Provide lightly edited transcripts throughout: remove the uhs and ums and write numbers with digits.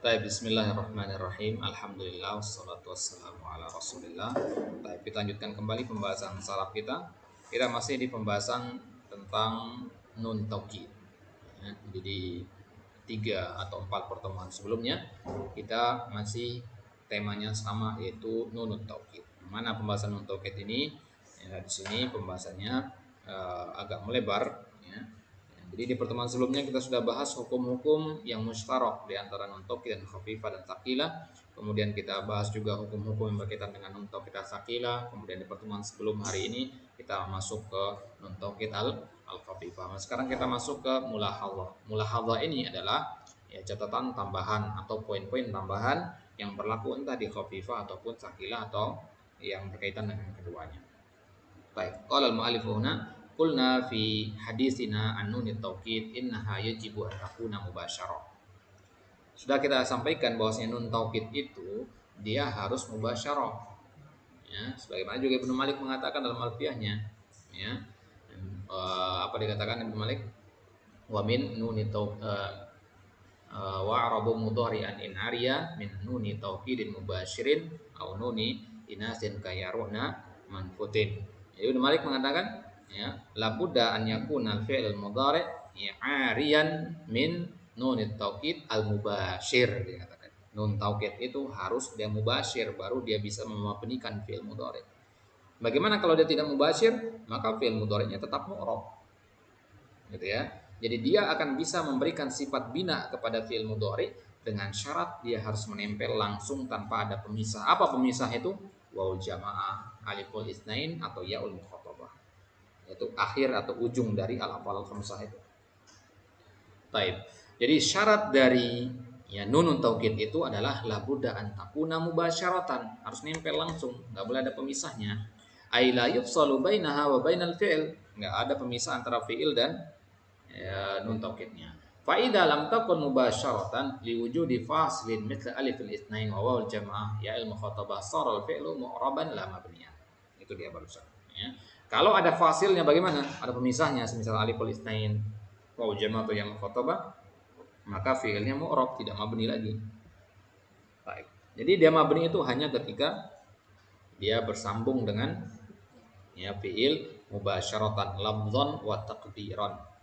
Baik, bismillahirrahmanirrahim. Alhamdulillah wassalatu wassalamu ala Rasulillah. Baik, kita lanjutkan kembali pembahasan salaf kita. Kita masih di pembahasan tentang nun taukid. Ya, jadi di 3 atau 4 pertemuan sebelumnya kita masih temanya sama, yaitu nunut taukid. Mana pembahasan nun taukid ini? Ya, di sini pembahasannya agak melebar, ya. Jadi di pertemuan sebelumnya kita sudah bahas hukum-hukum yang mustarok di antara nun taukid dan khafifah dan tsaqilah. Kemudian kita bahas juga hukum-hukum yang berkaitan dengan nun taukid dan tsaqilah. Kemudian di pertemuan sebelum hari ini kita masuk ke nun taukid al-khafifah. Nah, sekarang kita masuk ke mulahadhah. Mulahadhah ini adalah ya catatan tambahan atau poin-poin tambahan yang berlaku entah di khafifah ataupun tsaqilah atau yang berkaitan dengan keduanya. Baik, qala al-mu'allif huna qulna fi hadisina an-nunit taukid innaha yajibu an takuna mubasyarah. Sudah kita sampaikan bahwasanya nun taukid itu dia harus mubasyarah. Ya, sebagaimana juga Ibnu Malik mengatakan dalam alfiyahnya, ya. Apa dikatakan Ibnu Malik? Wa min nunit wa arabu mudhari'an in ariya min nuni taukidin mubasyirin au nuni inasin kayaruna manfutin. Jadi Ibnu Malik mengatakan, ya, la budda an yakuna al-fi'l al-mudhari' ariyan min nunit taukid al-mubasyir, dikatakan. Nun taukid itu harus dia mubasyir, baru dia bisa memabnikan fi'il mudhari'. Bagaimana kalau dia tidak mubasyir? Maka fi'il mudhari'nya tetap mu'rab. Gitu ya. Jadi dia akan bisa memberikan sifat bina kepada fi'il mudhari dengan syarat dia harus menempel langsung tanpa ada pemisah. Apa pemisah itu? Waul jamaah, aliful isnain atau yaul mukhatabah. Itu akhir atau ujung dari al-af'alul khamsah itu. Baik. Jadi syarat dari ya nunun taukid itu adalah labudda an takuna mubasyaratan, harus nempel langsung, enggak boleh ada pemisahnya. Ai la yufsalu bainaha wa bainal fi'il, enggak ada pemisah antara fi'il dan ya, nun taukidnya. Fa idza lam takun mubasyaratan li wujudi faslin mithla alif al-itsnain wa wawul jamaah ya al mukhatabah sara al-fi'lu mu'raban la mabniyan. Itu dia barusan, ya. Kalau ada fasilnya bagaimana? Ada pemisahnya, semisal alif al-itsnain, wawul jamaah atau ya mukhatabah, maka fi'ilnya mu'rab, tidak mabni lagi. Baik. Jadi dia mabni itu hanya ketika dia bersambung dengan ya fi'il mubasyaratan lafzan wa taqdiran.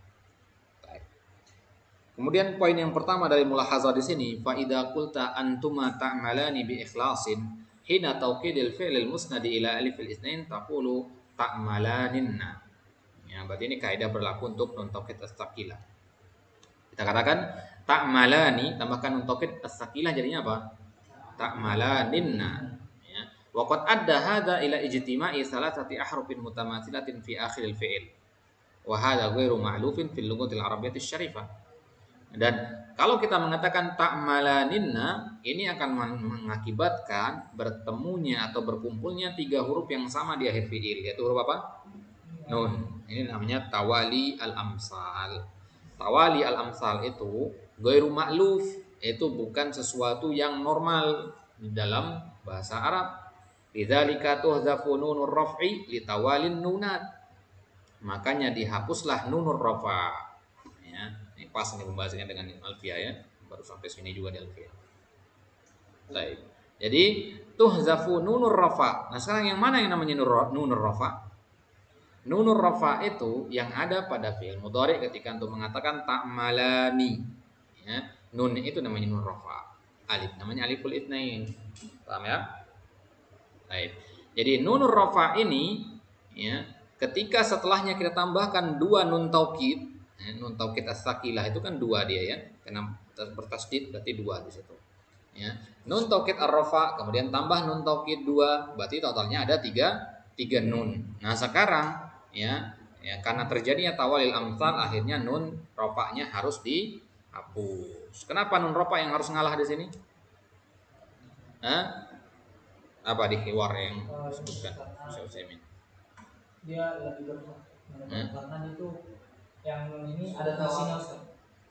Kemudian poin yang pertama dari mulahazah di sini, fa idza qulta antuma ta'malani bi ikhlasin hina tawkidil fi'lil musnadi ila alif al-itsnain taqulu ta'malaninna. Ya, berarti ini kaidah berlaku untuk nun taukid as-saqilah. Kita katakan ta'malani tambahkan nun taukid as-saqilah jadinya apa? Ta'malaninna. Ya. Wa qad adda hadza ila ijtima'i salasati ahrufin mutamathilatin fi akhiril fi'il. Wa hadza ghairu ma'lufin fil lughatil arabiyyah asy-syarifah. Dan kalau kita mengatakan ta'malaninna, ini akan mengakibatkan bertemunya atau berkumpulnya 3 huruf yang sama di akhir fi'il, yaitu huruf apa? Nun. Ini namanya tawali al-amsal. Tawali al-amsal itu ghairu ma'luf, itu bukan sesuatu yang normal di dalam bahasa Arab. Lidzalika tuhzafu nunur raf'i li tawalin nunat. Makanya dihapuslah nunur rafa. Ya, ini pas ini pembahasannya dengan alfiyah, ya. Baru sampai sini juga di alfiyah. Baik. Jadi tuhzafu nunur rafa. Nah, sekarang yang mana yang namanya nunur rafa? Nunur rafa itu yang ada pada fi'il mudhari ketika antum mengatakan ta'malani. Ya, nun itu namanya nun rafa. Alif namanya aliful itsnain. Paham ya? Baik. Jadi nunur rafa ini, ya, ketika setelahnya kita tambahkan 2 nun taukid. Nun taukid as-saqilah itu kan 2 dia, ya. Karena bertasydid berarti 2 di situ. Ya. Nun taukid ar-rafa kemudian tambah nun taukid 2, berarti totalnya ada 3 nun. Nah, sekarang ya karena terjadinya tawalil amsal akhirnya nun rafa'nya harus dihapus. Kenapa nun rafa yang harus ngalah di sini? Apa di hiwar yang disebutkan Syekh Utsaimin? Dia lebih karena itu yang ini ada fungsinya,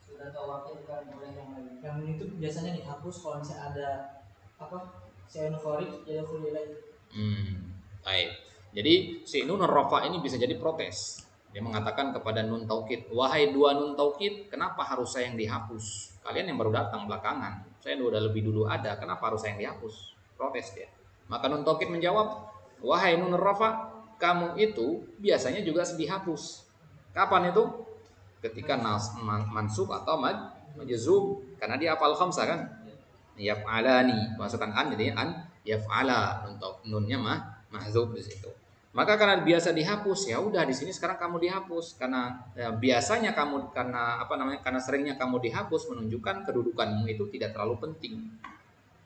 sudah tahu waktu bukan boleh yang lain. Yang itu biasanya dihapus kalau misalnya ada apa saya nufarid jadi fulilai. Baik. Jadi si nun rafa ini bisa jadi protes. Dia mengatakan kepada nun taukid, wahai 2 nun taukid, kenapa harus saya yang dihapus? Kalian yang baru datang belakangan. Saya udah lebih dulu ada. Kenapa harus saya yang dihapus? Protes dia. Maka Nun Taukid menjawab, wahai Nun Rafa, kamu itu biasanya juga dihapus. Kapan itu? Ketika mansub atau majzum, karena dia hafal khamsah kan. Yaf'alani, masukkan an jadi an yaf'ala, nunnya mahdzuf di situ. Maka karena biasa dihapus, ya udah di sini sekarang kamu dihapus karena biasanya kamu karena seringnya kamu dihapus menunjukkan kedudukanmu itu tidak terlalu penting.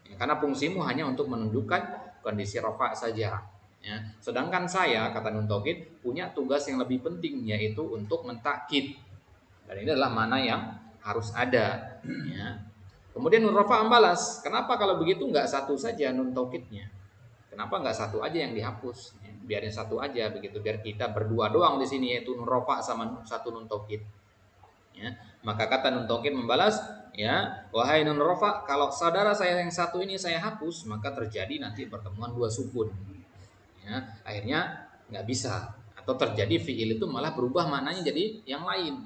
Ya, karena fungsimu hanya untuk menunjukkan kondisi rafa saja. Ya. Sedangkan saya, kata Nun Taukid, punya tugas yang lebih penting, yaitu untuk mentakkid. Dan ini adalah mana yang harus ada. Ya. Kemudian Nun Rafa membalas, kenapa kalau begitu nggak satu saja Nun Taukidnya? Kenapa nggak satu aja yang dihapus? Ya, biarin satu aja begitu, biar kita berdua doang di sini, yaitu Nun Rafa sama satu Nun Taukid. Ya, maka kata Nun Taukid membalas, ya, wahai Nun Rafa, kalau saudara saya yang satu ini saya hapus, maka terjadi nanti pertemuan dua sukun. Ya, akhirnya nggak bisa, atau terjadi fiil itu malah berubah maknanya jadi yang lain.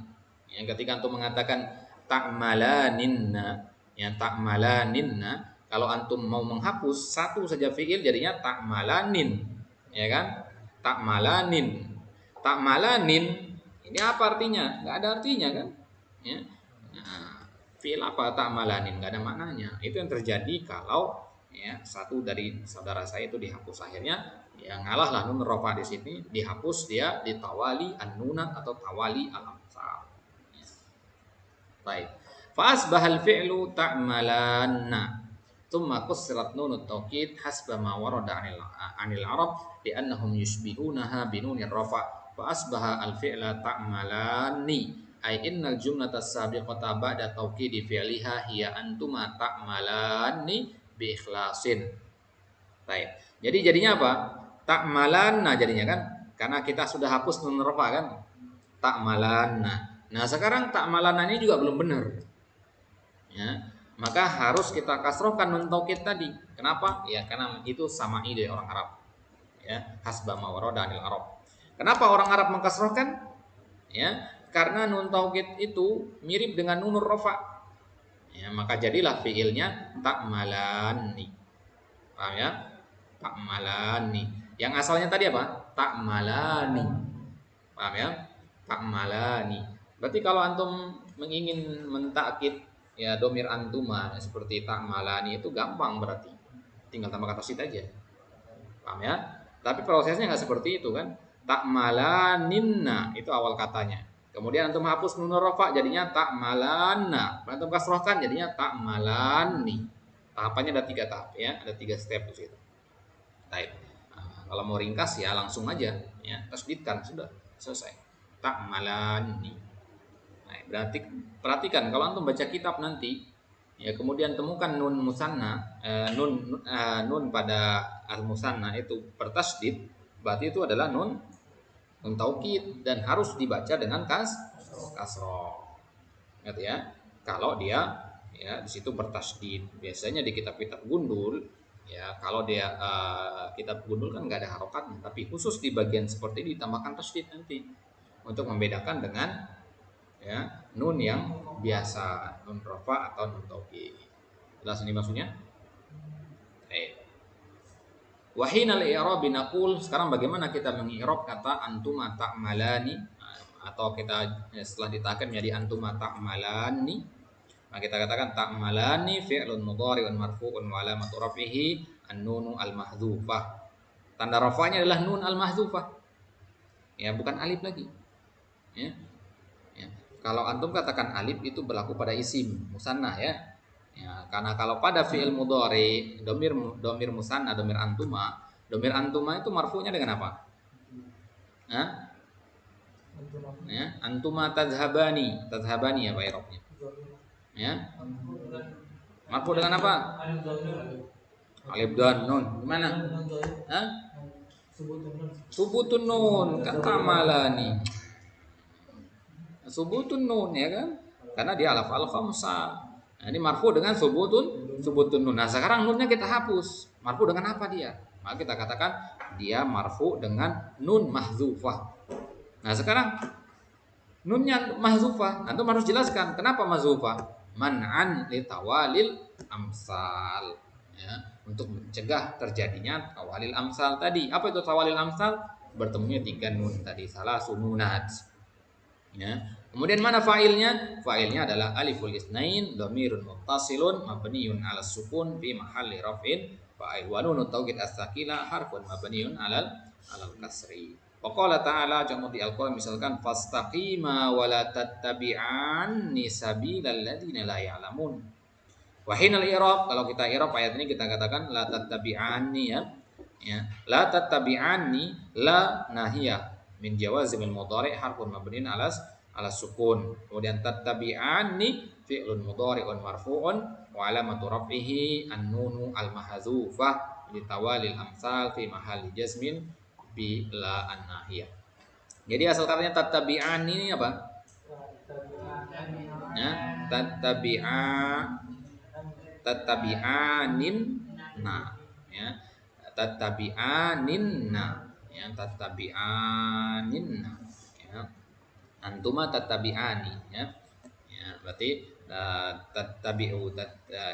Ya, ketika antum mengatakan ta'malaninna, ya ta'malaninna, kalau antum mau menghapus satu saja fiil jadinya ta'malanin, ya kan? Ta'malanin ini apa artinya? Nggak ada artinya kan? Ya. Nah, fiil apa ta'malanin? Nggak ada maknanya. Itu yang terjadi kalau ya satu dari saudara saya itu dihapus, akhirnya ya ngalah lah Nun Rafa di sini, dihapus dia ditawali an-nunat atau tawali al-hamzah. Baik. Fa'asbahal fi'lu ta'malanna. Tsumma qussirat nunut taukid hasba ma warada 'anil Arab li'annahum yushbihunaha binunir rafa. Fa'asbaha al-fi'la ta'malani. Ay innal jumlata as-sabiqata ba'da taukidi fi'liha hiya antuma ta'malani bi ikhlasin. Baik. Jadi jadinya apa? Ta'malanna jadinya kan? Karena kita sudah hapus nun rafa kan? Ta'malanna. Nah sekarang ta'malana ini juga belum benar, ya, maka harus kita kasrohkan nun taukid tadi. Kenapa? Ya karena itu sama ide orang Arab, ya, hasba ma warada 'anil Arab. Kenapa orang Arab mengkasrohkan? Ya, karena nun taukid itu mirip dengan nunur rafa, ya, maka jadilah fiilnya ta'malani. Paham ya? Ta'malani. Yang asalnya tadi apa? Ta'malani. Paham ya? Ta'malani. Berarti kalau antum ingin mentakkid ya domir antuma seperti ta'malani itu gampang, berarti tinggal tambah kata sit aja. Paham ya? Tapi prosesnya nggak seperti itu kan? Ta'malaninna itu awal katanya. Kemudian antum hapus nun rafa jadinya ta'malanna. Antum kasrohkan jadinya ta'malani. Tahapannya ada 3 tahap ya, ada 3 step di situ. Baik. Nah, kalau mau ringkas ya langsung aja ya, tasdidkan sudah selesai. Ta'malani. Nah, berarti perhatikan kalau antum baca kitab nanti ya kemudian temukan nun musanna, nun pada al musanna itu bertasdid, berarti itu adalah nun taukid dan harus dibaca dengan kasroh. Ingat ya, kalau dia ya di situ bertasdid. Biasanya di kitab-kitab gundul ya kalau dia kitab gundul kan nggak ada harokatnya, tapi khusus di bagian seperti ini ditambahkan tasdid nanti untuk membedakan dengan ya nun yang biasa, nun rafa atau nun taukid. Jelas ini maksudnya? Wahinal i'rab naqul, sekarang bagaimana kita mengi'rab kata antuma ta'malani, atau kita setelah ditakan menjadi antuma ta'malani, maka kita katakan ta'malani fi'lun mudhari'un marfu'un wa alamatu raf'ihi an-nunu al-mahdzufah. Tanda rafanya adalah nun al-mahdzufah. Ya, bukan alif lagi. Ya. Kalau antum katakan alif itu berlaku pada isim musanna ya. Ya, karena kalau pada fi'il mudhari domir musanna, domir antuma itu marfu'nya dengan apa? Hah? Ya, antuma tadhhabani ya Pak i'rabnya. Ya. Marfu dengan apa? Alif dan nun. Gimana? Hah? Subutun nun kan tamalani. Subutun nun ya kan? Karena dia al-af'al khamsah. Nah, ini marfu dengan subutun nun. Nah, sekarang nunnya kita hapus. Marfu dengan apa dia? Maka kita katakan dia marfu dengan nun mahdzufah. Nah, sekarang nunnya mahdzufah. Antum harus jelaskan kenapa mahdzufah. man'an li tawalil amsal, ya, untuk mencegah terjadinya tawalil amsal tadi. Apa itu tawalil amsal? Bertemunya 3 nun tadi, salah sununat. Ya. Kemudian mana fa'ilnya? Fa'ilnya adalah aliful isnain dhamirun muttasilun mabniun 'ala sukun fi mahalli raf'in fa'il wa nunut tawkid as-sakila harfun mabniun 'alal kasri. Wa qala ta'ala contoh di Al-Qur'an misalkan fastaqima wa la tattabi'anni sabilal ladzina la ya'lamun. Wa hinal i'rab, kalau kita i'rab ayat ini kita katakan la tattabi'anni, ya. Ya, la tattabi'anni, la nahiyah min jawazimil mudhari' harfun mabniun 'ala sukun. Kemudian tattabi'anni fi'lun mudhari'un marfu'un wa 'alamatu raf'ihi an-nunu al-mahdzufah li tawalil amsal fi mahalli jazmin bi la an-nahiyah. Jadi asal katanya tattabi'anni ini apa? Ya, tattabi'anin na, ya, tattabi'anin na, ya, tattabi'anin na, ya, antuma tattabi'ani, ya, ya, berarti tattabi'u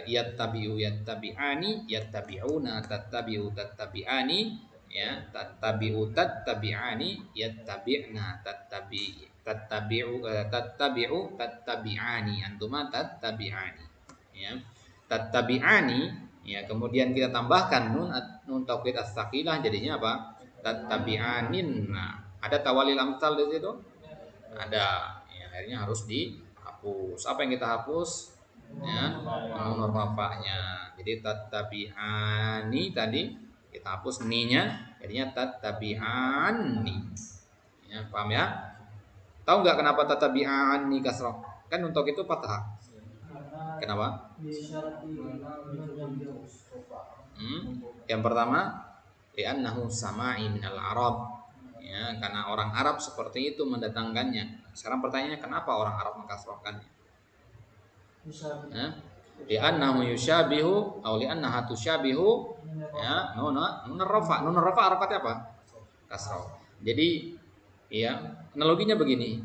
yattabi'ani yattabi'una tattabi'ani, ya, tattabi'u tattabi'ani yattabi'na tattabi'ani antuma tattabi'ani, ya, tattabi'ani, ya, kemudian kita tambahkan nun taukid as-saqilah jadinya apa? Tattabi'anin. Nah, ada tawalil amsal di situ? Ada. Ya, akhirnya harus dihapus. Apa yang kita hapus? Ya, nun rafa'nya. Jadi tattabi'ani tadi kita hapus ni-nya jadinya tattabi'ani. Ya, paham ya? Tahu nggak kenapa tattabi'ani kasrah? Kan untuk itu fathah. Kenapa? Yang pertama, li'annahu sama'i minal Arab. Ya, karena orang Arab seperti itu mendatangkannya. Sekarang pertanyaannya kenapa orang Arab mengkasrahkannya? Ya, li'annahu yushabihu atau li'annaha tushabihu, ya, nun rafa. Nun rafa arafatnya apa? Kasrah. Jadi, ya, analoginya begini,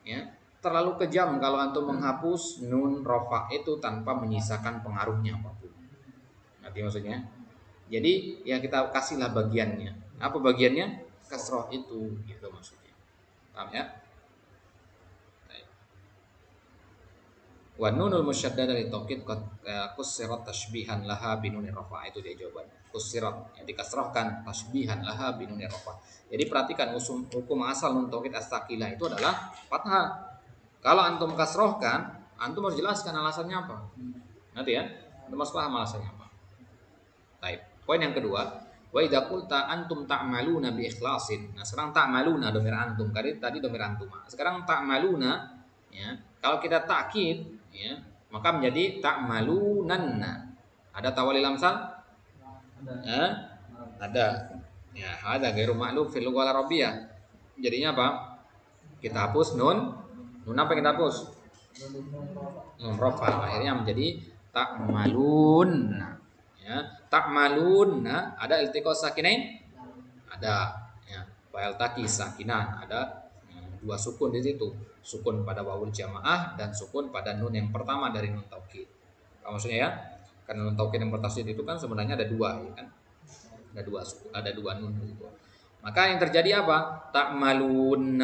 ya. Terlalu kejam kalau antum menghapus nun rafa itu tanpa menyisakan pengaruhnya apapun. Ngerti maksudnya? Jadi ya kita kasihlah bagiannya. Apa bagiannya? Kasroh itu, gitu maksudnya. Paham ya? Wa nunul musyaddada li taukid qusirat tashbihan laha binunir rafa, itu dia jawabannya. Qusirat yang dikasrahkan tashbihan laha binunir rafa. Jadi perhatikan hukum asal nun taukid as-saqilah itu adalah fathah. Kalau antum kasrohkan, antum harus jelaskan alasannya apa. Nanti ya, antum harus paham alasannya apa. Baik. Poin yang kedua, wa idza qulta antum ta'maluna bi ikhlasin. Nah, sekarang ta'maluna domir antum, tadi domir antum. Sekarang ta'maluna, ya. Kalau kita takkid, ya, maka menjadi ta'malunanna. Ada tawalil amsal? Ada. Ya, ada ghairu ma'luf fil lughah arabiyyah. Jadinya apa? Kita hapus nun. Nun apa yang kita hapus? Nun rafa. Akhirnya menjadi ta'malun. Ya, ta'malun. Ada iltiqa sakinain? Ada. Ya, fa'il taqi sakinan. Ada dua sukun di situ. Sukun pada wawul jamaah dan sukun pada nun yang pertama dari nun taukid. Apa maksudnya ya? Karena nun taukid yang bertasydid itu kan sebenarnya ada dua, ya kan? Ada dua nun di situ. Maka yang terjadi apa? Ta'malun.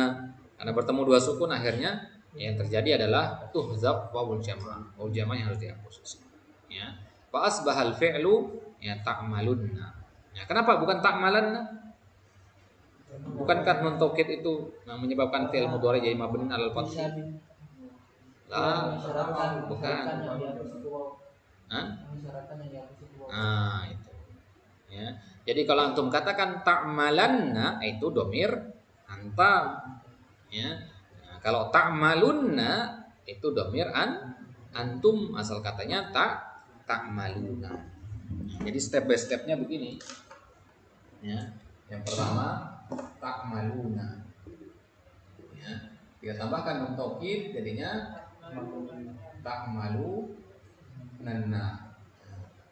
Karena bertemu dua sukun akhirnya yang terjadi adalah tuhzaf wawul jamaah. Wawul jamaah yang harus dihapus. Ya. Fa asbahal fi'lu ya ta'malunna. Ya, kenapa bukan ta'malanna? Bukankah nun taukid itu menyebabkan fi'il mudhari jadi mabniun 'alal fath? Lah, bukan. Itu. Ya. Jadi kalau antum katakan ta'malanna itu domir anta. Ya. Kalau ta'malunna itu domir antum, asal katanya ta'maluna. Jadi step by stepnya begini. Ya. Yang pertama ta'maluna. Ya. Kita tambahkan nun taukid jadinya ta'malunanna.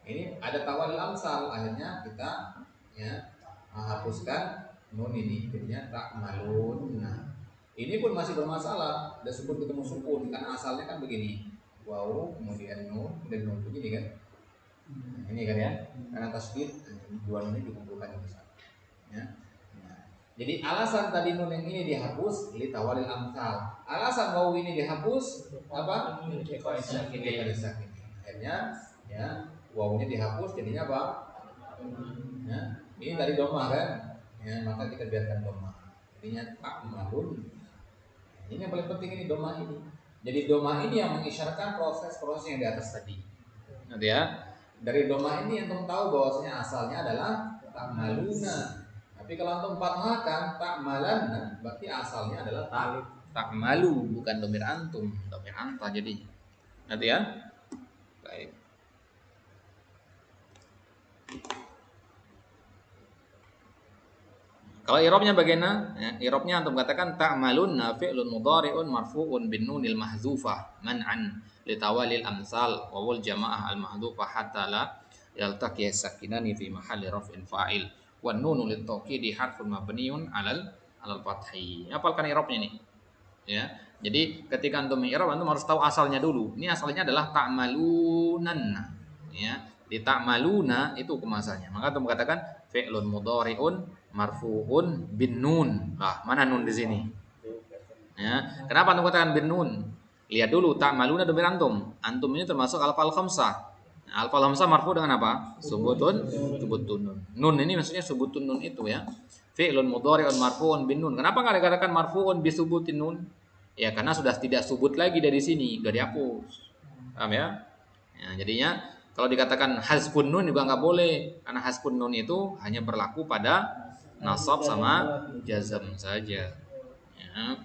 Ini ada tawalil amsal, akhirnya kita ya menghapuskan nun ini jadinya ta'malunna. Ini pun masih bermasalah, ada sukun ketemu sukun, karena asalnya kan begini. waw kemudian nun dan nun begini kan. Nah, ini kan ya, karena tasdid dua nun ini dikumpulkan di satu. Ya. Nah, jadi alasan tadi nun yang ini dihapus litawalil amsal. Alasan waw ini dihapus apa? Sakin. Akhirnya ya wawnya dihapus jadinya apa? Ya, ini dari domah kan? Ya, maka kita biarkan domah. Jadinya ta'malun. Ini yang paling penting ini domah ini. Jadi domah ini yang mengisyaratkan proses-proses yang di atas tadi. Nanti ya, dari domah ini antum tahu bahwasanya asalnya adalah ta'maluna. Tapi kalau antum fathahkan ta'malanna, berarti asalnya adalah ta'malu, bukan domir antum, domir anta jadi. Nanti ya. Baik. Kalau irobnya bagaimana? Ya, irobnya antum katakan ta'malunna fi'lun mudhari'un marfu'un bin nunil mahdzufah man'an litawalil amsal wa wal jamaah al mahdzufah hatta la yaltaqi sakinani fi mahalli raf'in fa'il wan nunu lit tawkidi harfun mabniun alal fathi. Hafalkan irobnya nih. Ya. Jadi ketika antum i'rab antum harus tahu asalnya dulu. Ini asalnya adalah ta'malunanna. Ya. Di ta'maluna itu hukum asalnya. Maka antum katakan fi'lun mudhari'un marfu'un bin nun. Lah, mana nun di sini? Ya. Kenapa antum katakan bin nun? Lihat dulu ta'maluna domir antum. Antum ini termasuk alfal khamsah. Nah, alfal khamsah marfu dengan apa? Subutun nun. Nun ini maksudnya subutun nun itu ya. Fi'lun mudhari'un marfu'un bin nun. Kenapa enggak dikatakan marfu'un bi subutin nun? Ya karena sudah tidak subut lagi dari sini, enggak dihapus. Paham ya? Ya, jadinya kalau dikatakan hasbun nun juga nggak boleh karena hasbun nun itu hanya berlaku pada nasab sama jazm saja. Ya.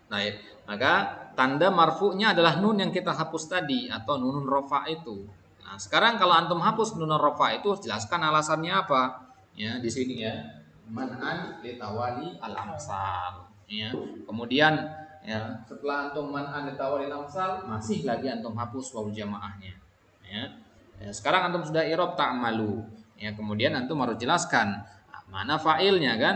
Baik, maka tanda marfu'nya adalah nun yang kita hapus tadi atau nunun rofa itu. Nah, sekarang kalau antum hapus nunun rofa itu jelaskan alasannya apa? Ya, di sini ya. Man'an litawali al-amsal. Ya. Kemudian ya, setelah antum man'an litawali al-amsal masih lagi antum hapus waw jamaahnya. Ya. Ya, sekarang antum sudah i'rab ta'malu. Ya, kemudian antum harus jelaskan mana fa'ilnya kan?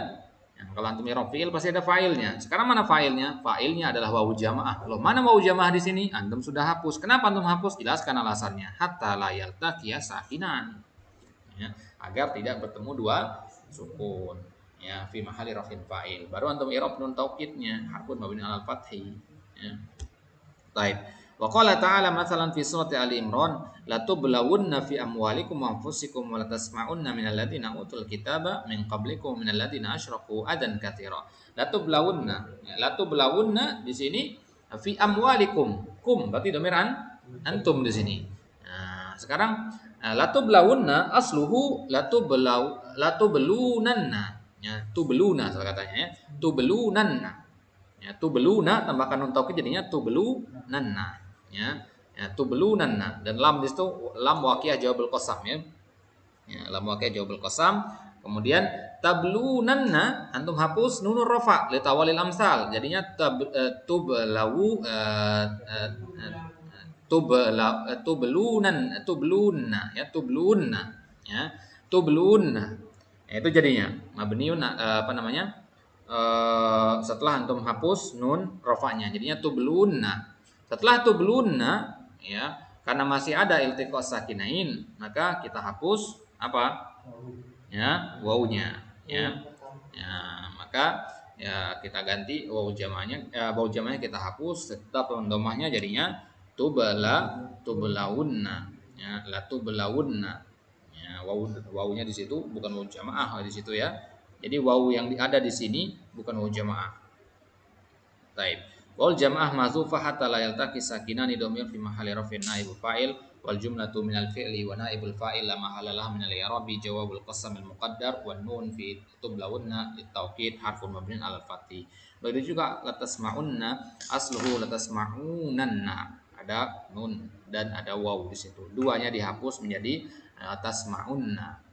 Ya, kalau antum i'rab fi'il pasti ada fa'ilnya. Sekarang mana fa'ilnya? Fa'ilnya adalah wawu jamaah. Loh, mana wawu jamaah di sini? Antum sudah hapus. Kenapa antum hapus? Jelaskan alasannya. Hatta la yaltaqiya sakinan. Ya, agar tidak bertemu dua sukun. Ya, fi mahali rafin fa'il. Baru antum i'rab nun taukidnya, harfun mabni alal fathi. Ya. Baik. Wa qala ta'ala mathalan fi surati Ali Imran la tublawunna fi amwalikum wa anfusikum wa la tasma'unna minal ladzina utul kitaba min qablikum minal ladzina asyraku adan katsira. La tublawunna di sini fi amwalikum. Kum berarti domir antum di sini. Nah, sekarang la tublawunna asluhu la tublunanna. Ya, tubluna salah katanya ya. Tublunanna. Ya, tubeluna tambahkan nun taukid jadinya tubelunanna. Ya, tubelunanna dan lam di situ lam waqiah jawabul qasam ya. Ya, lam waqiah jawabul qasam. Kemudian tablunanna antum hapus nunur rafa li tawalil amsal. Jadinya tublawu tublunna ya tublunna ya tublunna. Ya, itu jadinya mabniun apa namanya? Setelah antum hapus nun rofanya jadinya tublunna. Setelah tublunna ya karena masih ada iltiqa sakinain maka kita hapus apa ya wawunya ya maka ya kita ganti wawu jamanya kita hapus tetap domahnya jadinya tublawunna ya la tublawunna ya wawunya di situ bukan wawu jamaah di situ ya. Jadi wawu yang ada di sini bukan wawu jamaah. Taib. Wal jamaah mazufah hatta la yaltaqi sakinani dhamir fi mahalli raf'in naibul fa'il wal jumlatu minal fi'li wa naibul fa'il la mahalla lahu minal i'rabi jawabul qasam al muqaddar wan nun fi tublawunna litawkid harfun mabniun alal fathi. Begitu juga latasma'unna asluhu latasma'unanna. Ada nun dan ada wawu di situ. Duanya dihapus menjadi latasma'unna.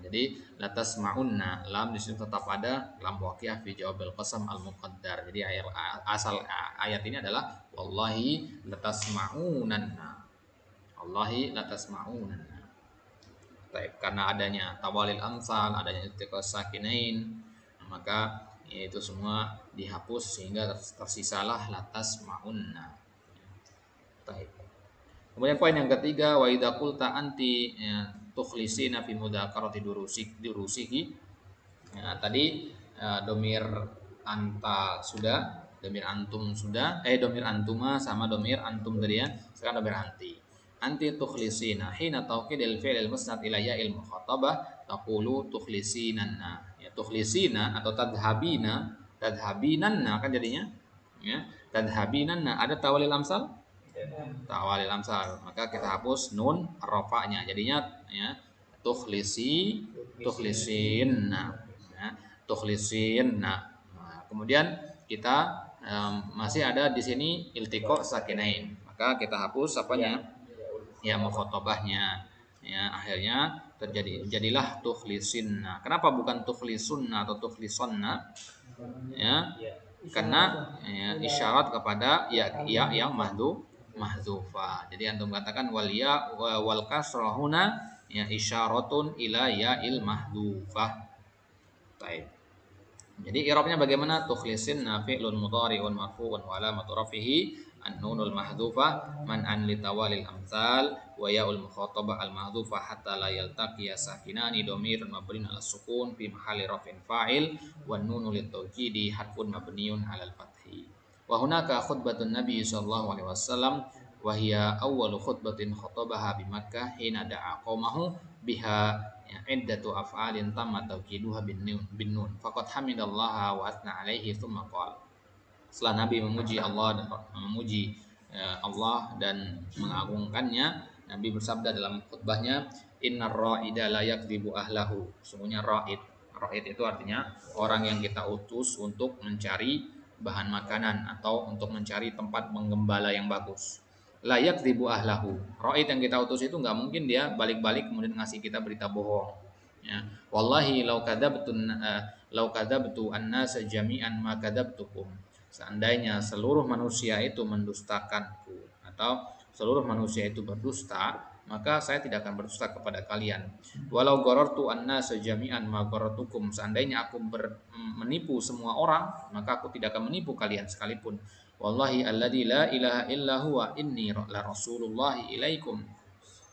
Jadi latas ma'unna lam di situ tetap ada lam waqiah fi jawabil qasam al muqaddar. Jadi asal ayat ini adalah wallahi latas ma'unanna. Wallahi latas ma'unanna. Baik, karena adanya tawalil amsal, adanya iltiqa sakinain, maka itu semua dihapus sehingga tersisalah latas ma'unna. Baik. Kemudian poin yang ketiga, wa idza qulta anti ya, tukhlisina fi mudzakarati durusihi. Ya, tadi domir anta sudah, domir antum sudah, domir antuma sama domir antum tadi ya. Sekarang domir anti. Anti tukhlisina hina tawkidil fi'il musnad ila ya'il mukhatabah taqulu tukhlisinanna. Ya, tukhlisina atau tadhabinanna kan jadinya. Ya, tadhabinanna ada tawalil amsal? Tawalil amsal. Maka kita hapus nun rafa'nya. Jadinya ya tukhlisinna. Ya, tukhlisinna. Nah, kemudian kita masih ada di sini iltiqa sakinain. Maka kita hapus apanya? Ya mukhotobahnya. Ya, akhirnya jadilah tukhlisinna. Kenapa bukan tukhlisunna atau tukhlisonna? Ya, karena ya, isyarat kepada ya yang mahdzufah. Jadi antum katakan wal ya wal kasrah huna ya isyaratun ila ya'il mahdzufah. Baik. Jadi i'rabnya bagaimana? Tukhlisin fi'lun mudhari'un marfu'un wa alamatu rafihi an-nunul mahdzufah man'an li tawalil amsal wa ya'ul mukhatabah al mahdzufah hatta la yaltaqiya sakinani dhamirun mabniun 'ala sukun fi mahalli raf'in fa'il wan nunu lit tawkidi harfun mabniun 'alal fathi. Wa hunaka khutbatun nabi sallallahu alaihi wasallam wa hiya awwalu khutbatin khatabaha bi Makkah hina da'a qaumahu biha ya iddatu af'alin tamma tawkiduha bin nun faqad hamidallaha wa athna alaihi thumma qala. Setelah Nabi memuji Allah dan mengagungkannya, Nabi bersabda dalam khutbahnya, innar ra'ida la yakdzibu ahlahu. Sungguhnya ra'id itu artinya orang yang kita utus untuk mencari bahan makanan atau untuk mencari tempat menggembala yang bagus. Layak ribu ahlahu. Ra'id yang kita utus itu nggak mungkin dia balik-balik kemudian ngasih kita berita bohong. Ya. Wallahi lau kadzabtu an-nasa jami'an ma kadzabtukum. Seandainya seluruh manusia itu mendustakanku atau seluruh manusia itu berdusta, maka saya tidak akan berdusta kepada kalian. Walau gharartu an-nasa jami'an ma gharartukum. Seandainya aku menipu semua orang, maka aku tidak akan menipu kalian sekalipun. Wallahi alladzi la ilaha illa huwa inni la rasulullahi ilaikum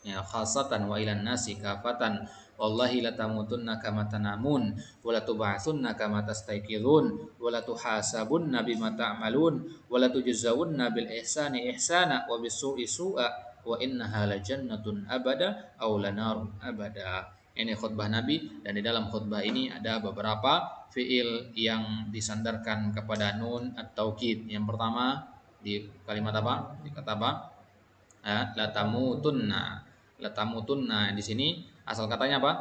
ya khasatan wa ilan nasi kafatan. Wallahi la tamutunna kama tanamun wa la tub'atsunna kama tastayqizun wa la tuhasabunna bima ta'malun wa la tujzawunna bil ihsani ihsana wa bis su'i su'a wa innaha la jannatun abada aw la narun abada. Ini khutbah Nabi, dan di dalam khutbah ini ada beberapa fiil yang disandarkan kepada nun at-taukid. Yang pertama di kalimat apa? Di kata apa? Latamutunna. Latamutunna di sini asal katanya apa?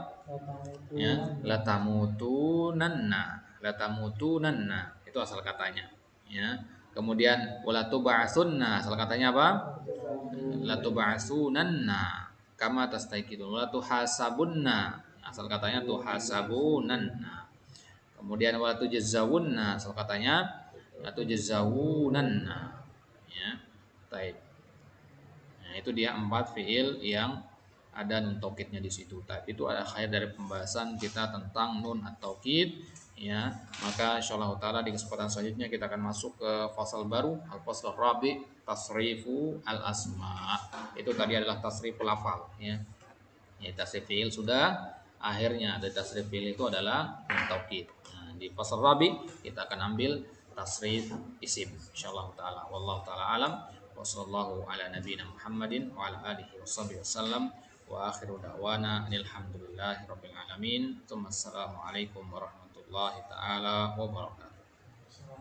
Ya, latamutunanna. Latamutunanna itu asal katanya. Ya. Kemudian walatuba'sunna asal katanya apa? Latuba'sunanna kama tastaiqidun wa tuhasabunna asal katanya tuhasabunanna. Kemudian wa tujzawunna asal katanya la tujzawunanna. Ya. Baik. Nah, itu dia 4 fiil yang ada nun taukidnya di situ. Tapi itu ada akhir dari pembahasan kita tentang nun at-taukid ya. Maka insyaallah taala di kesempatan selanjutnya kita akan masuk ke fasal baru, al-fasl rabi tasrifu al-asma. Itu tadi adalah tasriful lafal ya. Ya tasrif fiil sudah, akhirnya ada tasrif fiil itu adalah nun taukid. Nah, di fasal rabi kita akan ambil tasrif isim insyaallah taala. Wallahu taala alam. Wa sallallahu ala nabiyyina Muhammadin wa ala alihi washabihi wasallam. Wa akhiru da'wana alhamdulillahi rabbil alamin. Assalamualaikum warahmatullahi taala wabarakatuh.